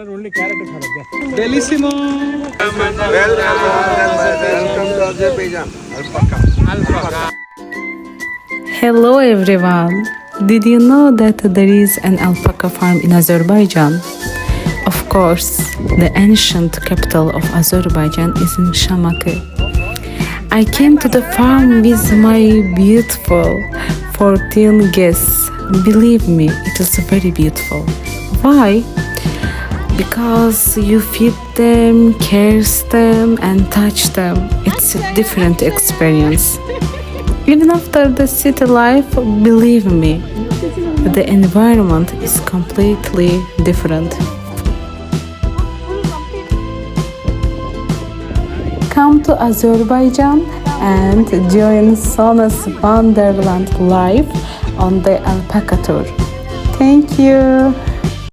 Only carrot is harap. Bellissimo. Welcome to Azerbaijan. Alpaca. Hello everyone! Did you know that there is an alpaca farm in Azerbaijan? Of course, the ancient capital of Azerbaijan is in Shamakhı. I came to the farm with my beautiful 14 guests. Believe me, it is very beautiful. Why? Because you feed them, cares them, and touch them. It's a different experience. Even after the city life, believe me, the environment is completely different. Come to Azerbaijan and join Sona's Wonderland Live on the Alpaca tour. Thank you.